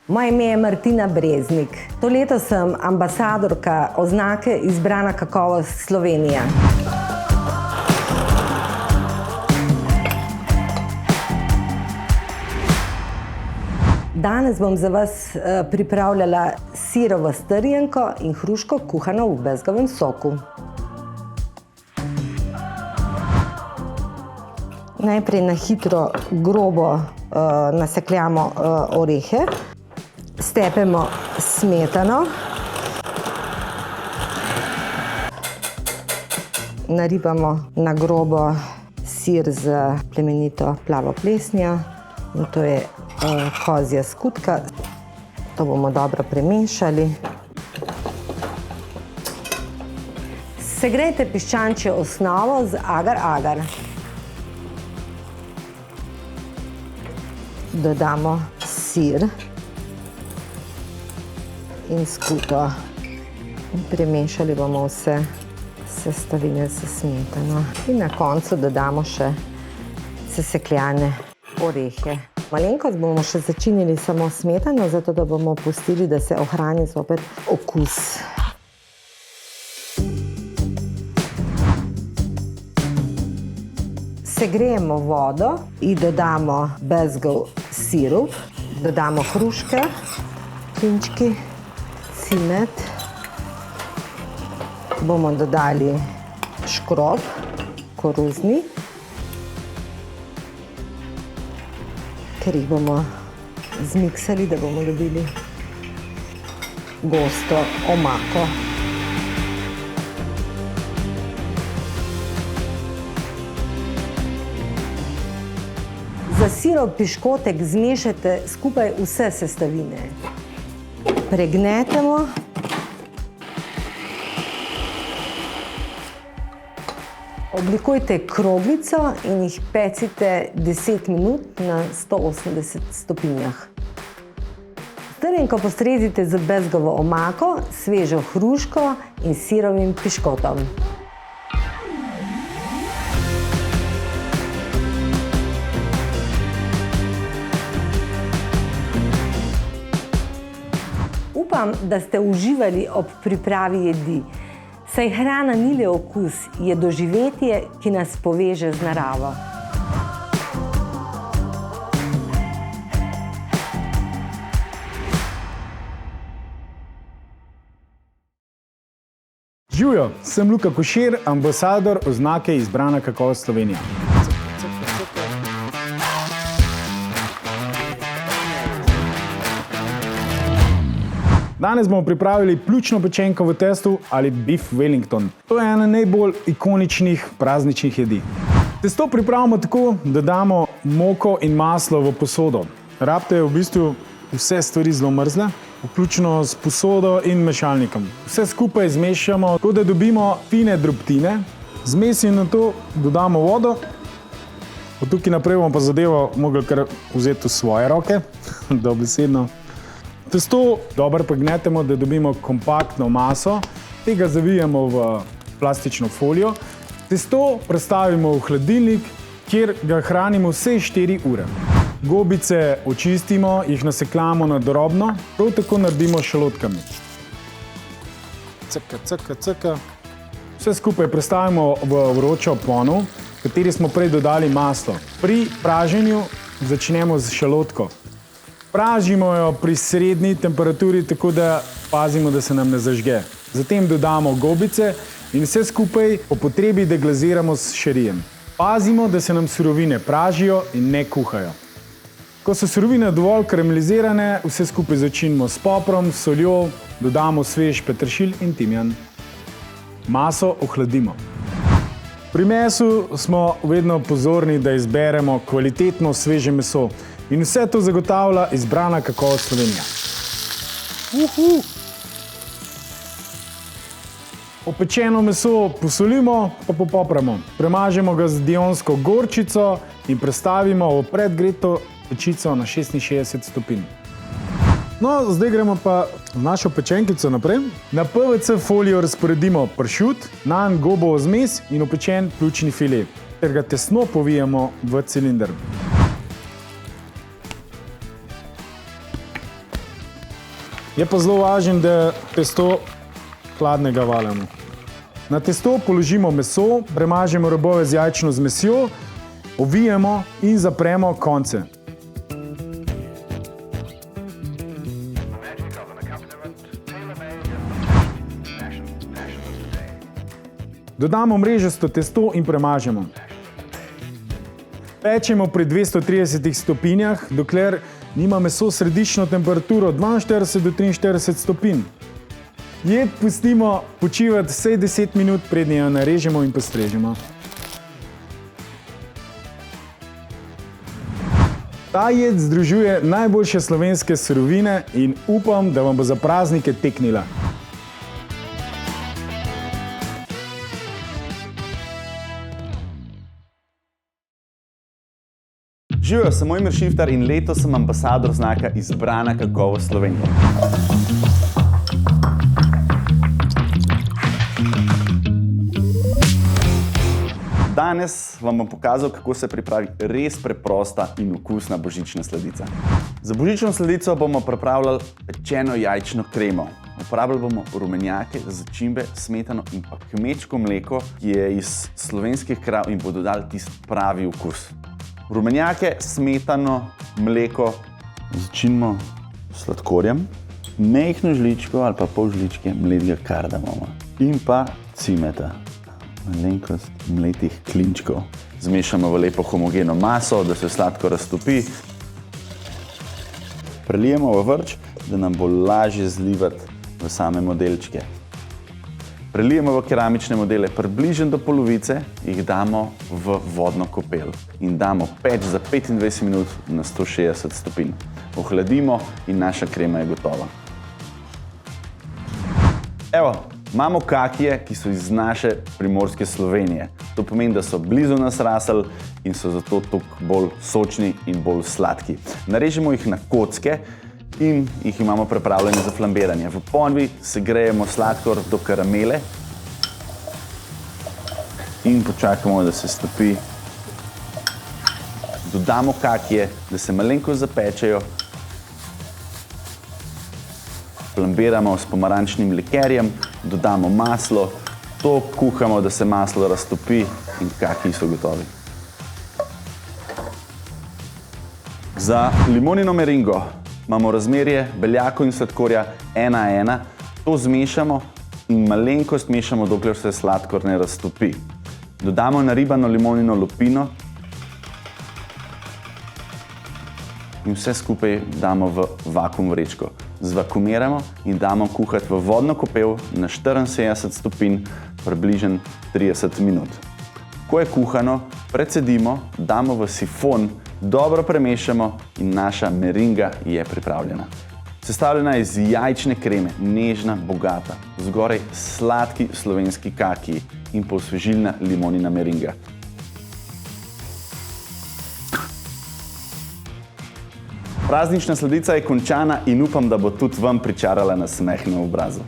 Moje ime je Martina Breznik. To leto sem ambasadorka oznake Izbrana kakovost Slovenija. Danes bom za vas pripravljala sirovo strjenko in hruško kuhano v bezgovem soku. Najprej na hitro grobo nasekljamo orehe, stepemo smetano, naribamo na grobo sir z plemenito plavo plesnjo in to je kozja skutka. To bomo dobro premešali. Segrejte piščančjo osnovo z agar-agar. Dodamo sir in skuto. Premešali bomo vse sestavine s smetano. In na koncu dodamo še sesekljane orehe. Malenkost bomo še začinili samo smetano, zato da bomo pustili, da se ohrani zopet okus. Segrejemo vodo in dodamo bezgov sirup, dodamo hruške, klinčki, cimet, bomo dodali škrob, koruzni, ker jih bomo zmiksali, da bomo dobili gosto omako. Za sirov piškotek zmešajte skupaj vse sestavine. Pregnetemo. Oblikujte kroglico in jih pecite 10 minut na 180 stopinjah. Strjenko postrezite z bezgovo omako, svežo hruško in sirovim piškotom. Upam, da ste uživali ob pripravi jedi. Saj hrana ni le okus, je doživetje, ki nas poveže z naravo. Živjo, sem Luka Košir, ambasador oznake Izbrana kakovost Slovenija. Danes bomo pripravili pljučno pečenko v testu ali beef wellington. To je ena najbolj ikoničnih prazničnih jedi. Testo pripravimo tako, da damo moko in maslo v posodo. Rabite v bistvu vse stvari zelo mrzle, vključno s posodo in mešalnikom. Vse skupaj zmešamo, tako da dobimo fine drobtine. Zmes in na to dodamo vodo. Od tukaj naprej bomo pa zadevo mogli kar vzeti v svoje roke, dobesedno. Testo dobro pregnetemo, da dobimo kompaktno maso. Tega zavijemo v plastično folijo. Testo prestavimo v hladilnik, kjer ga hranimo vse 4 ure. Gobice očistimo, jih nasekljamo na drobno, prav tako naredimo s šalotkami. Caka, caka, caka. Vse skupaj prestavimo v vročo ponev, v kateri smo prej dodali maslo. Pri praženju začnemo z šalotko. Pražimo jo pri srednji temperaturi, tako da pazimo, da se nam ne zažge. Zatem dodamo gobice in vse skupaj po potrebi deglaziramo s šerijem. Pazimo, da se nam surovine pražijo in ne kuhajo. Ko so surovine dovolj karamelizirane, vse skupaj začinimo s poprom, soljo, dodamo svež peteršilj in timjan. Maso ohladimo. Pri mesu smo vedno pozorni, da izberemo kvalitetno sveže meso. In vse to zagotavlja Izbrana kakovost Slovenija. Opečeno meso posolimo pa popramo. Premažemo ga z dionsko gorčico in prestavimo v predgreto pečico na 66 stopinj. No, zdaj gremo pa v našo pečenkico naprej. Na PVC folijo razporedimo pršut, nanj gobovo zmes in opečen pljučni file, ter ga tesno povijemo v cilinder. Je pa zelo važno, da testo hladnega valjamo. Na testo položimo meso, premažemo robove z jajčno zmesjo, ovijemo in zapremo konce. Dodamo mrežasto testo in premažemo. Pečemo pri 230 stopinjah, dokler nima meso središčno temperaturo 42 do 43 stopinj. Jed pustimo počivati vsaj 10 minut, prednje jo narežemo in postrežemo. Ta jed združuje najboljše slovenske surovine in upam, da vam bo za praznike teknila. Živijo, sem Mojmir Šiftar in letos sem ambasador znaka Izbrana kakovost Slovenija. Danes vam bom pokazal, kako se pripravi res preprosta in okusna božična sladica. Za božično sladico bomo pripravljali pečeno jajčno kremo. Uporabljali bomo rumenjake, začimbe, smetano in pa kmečko mleko, ki je iz slovenskih krav in bo dodali tisti pravi okus. Rumenjake, smetano, mleko začinimo s sladkorjem, majhno žličko ali pa pol žličke mletega kardamoma in pa cimeta, malenkost mletih klinčkov. Zmešamo v lepo homogeno maso, da se sladko raztopi. Prelijemo v vrč, da nam bo lažje zlivati v same modelčke. Prelijemo v keramične modele približno do polovice, jih damo v vodno kopel in damo peč za 25 minut na 160 stopinj. Ohladimo in naša krema je gotova. Evo, imamo kakije, ki so iz naše primorske Slovenije. To pomeni, da so blizu nas rasli in so zato toliko bolj sočni in bolj sladki. Narežemo jih na kocke in jih imamo pripravljene za flambiranje. V ponvi segrejemo sladkor do karamele in počakamo, da se stopi. Dodamo kakije, da se malenkost zapečejo. Flambiramo s pomarančnim likerjem, dodamo maslo, to kuhamo, da se maslo raztopi in kakiji so gotovi. Za limonino meringo imamo razmerje beljakov in sladkorja 1:1. To zmešamo in malenkost mešamo, dokler se sladkor ne raztopi. Dodamo naribano limonino lupino in vse skupaj damo v vakuum vrečko. Zvakuumiramo in damo kuhati v vodno kopel na 74 stopinj približno 30 minut. Ko je kuhano, precedimo, damo v sifon, dobro premešamo in naša meringa je pripravljena. Sestavljena je iz jajčne kreme, nežna, bogata, zgoraj sladki slovenski kakiji in pa osvežilna limonina meringa. Praznična sladica je končana in upam, da bo tudi vam pričarala nasmeh na obrazu.